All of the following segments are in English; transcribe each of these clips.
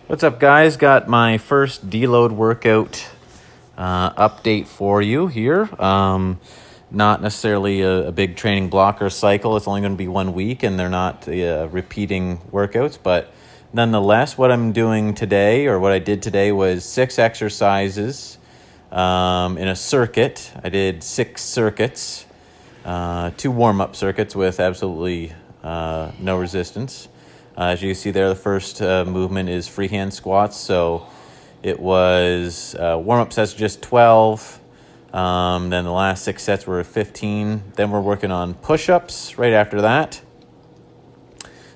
What's up, guys? Got my first deload workout update for you here. Not necessarily a big training block or cycle. It's only going to be 1 week, and they're not repeating workouts. But nonetheless, what I'm doing today, or what I did today, was 6 exercises in a circuit. I did 6 circuits, 2 warm-up circuits with absolutely no resistance. As you can see there, the first movement is freehand squats. So it was warm-up sets just 12. Then the last 6 sets were 15. Then we're working on push-ups right after that.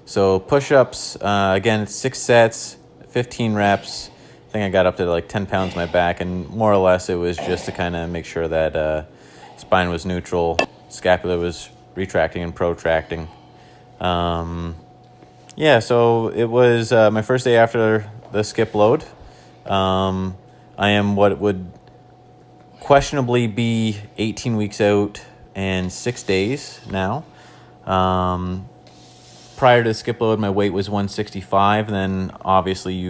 So push-ups, again, it's 6 sets, 15 reps. I think I got up to like 10 pounds in my back, and more or less it was just to kind of make sure that spine was neutral, scapula was retracting and protracting. Yeah, so it was my first day after the skip load. I am what would questionably be 18 weeks out and 6 days now. Prior to the skip load, my weight was 165. Then obviously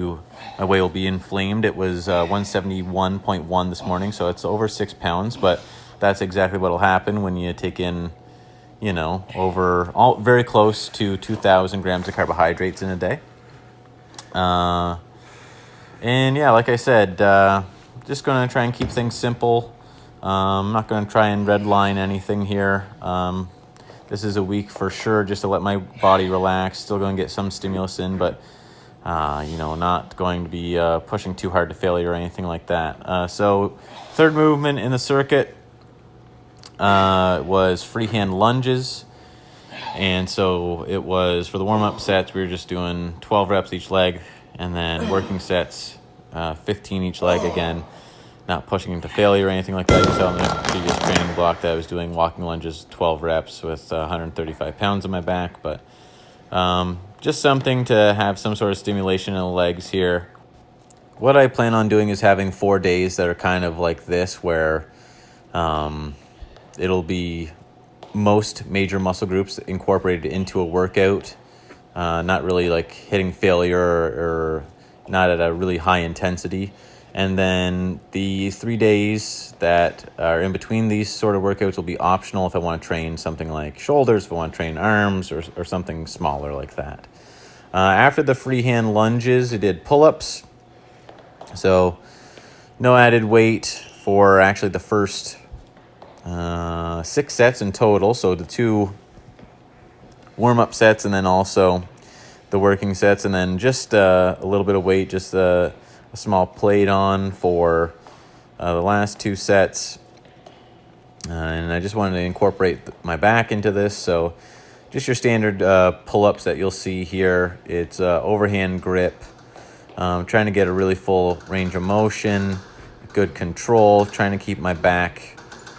my weight will be inflamed. It was 171.1 this morning, so it's over 6 pounds. But that's exactly what will happen when you take in, very close to 2,000 grams of carbohydrates in a day. And yeah, like I said, just going to try and keep things simple. I'm not going to try and redline anything here. This is a week for sure just to let my body relax. Still going to get some stimulus in, but not going to be pushing too hard to failure or anything like that. So third movement in the circuit was freehand lunges. And so it was, for the warm-up sets, we were just doing 12 reps each leg, and then working sets, 15 each leg again, not pushing into failure or anything like that. You saw in the previous training block that I was doing walking lunges, 12 reps with 135 pounds on my back. But just something to have some sort of stimulation in the legs here. What I plan on doing is having 4 days that are kind of like this, where it'll be most major muscle groups incorporated into a workout, not really like hitting failure or not at a really high intensity. And then the 3 days that are in between these sort of workouts will be optional if I want to train something like shoulders, if I want to train arms, or something smaller like that. After the freehand lunges, I did pull-ups. So no added weight for actually the first 6 sets in total. So the 2 warm-up sets and then also the working sets, and then just a little bit of weight, just a small plate on for the last 2 sets. And I just wanted to incorporate my back into this. So just your standard pull-ups that you'll see here. It's overhand grip, trying to get a really full range of motion, good control, trying to keep my back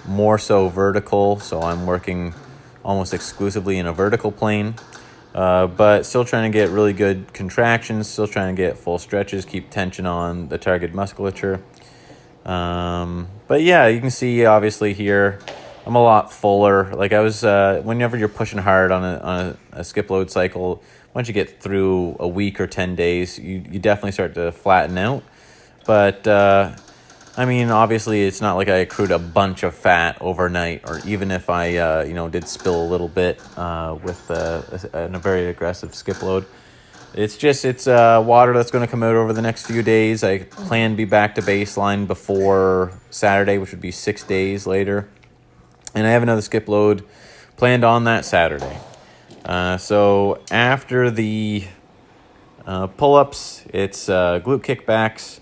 more so vertical, so I'm working almost exclusively in a vertical plane, but still trying to get really good contractions, still trying to get full stretches, keep tension on the target musculature. But yeah, you can see obviously here I'm a lot fuller. Like I was, whenever you're pushing hard on a skip load cycle, once you get through a week or 10 days, you definitely start to flatten out. But obviously it's not like I accrued a bunch of fat overnight, or even if I, did spill a little bit with a very aggressive skip load. It's water that's going to come out over the next few days. I plan to be back to baseline before Saturday, which would be 6 days later. And I have another skip load planned on that Saturday. So after the pull-ups, it's glute kickbacks.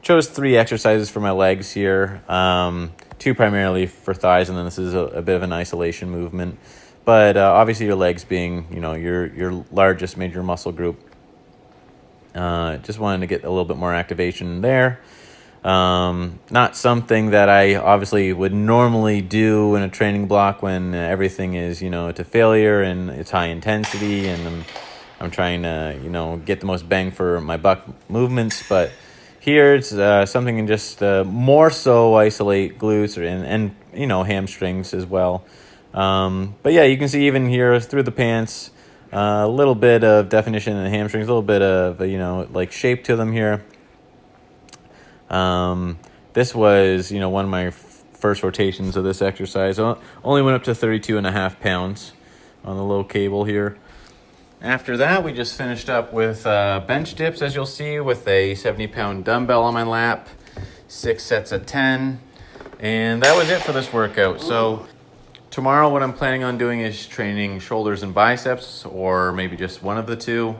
Chose 3 exercises for my legs here, 2 primarily for thighs, and then this is a bit of an isolation movement. But obviously your legs being, your largest major muscle group. Just wanted to get a little bit more activation there. Not something that I obviously would normally do in a training block when everything is, to failure and it's high intensity, and I'm trying to, get the most bang for my buck movements. But here it's something can just more so isolate glutes and hamstrings as well. But yeah, you can see even here through the pants, A little bit of definition in the hamstrings, a little bit of, you know, like shape to them here. This was, you know, one of my first rotations of this exercise. Only went up to 32.5 pounds on the low cable here. After that, we just finished up with bench dips, as you'll see, with a 70-pound dumbbell on my lap, 6 sets of 10, and that was it for this workout. So tomorrow what I'm planning on doing is training shoulders and biceps, or maybe just one of the two.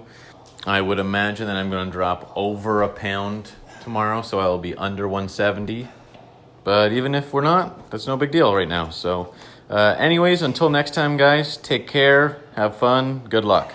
I would imagine that I'm going to drop over a pound tomorrow, so I'll be under 170. But even if we're not, that's no big deal right now. So anyways, until next time, guys, take care, have fun, good luck.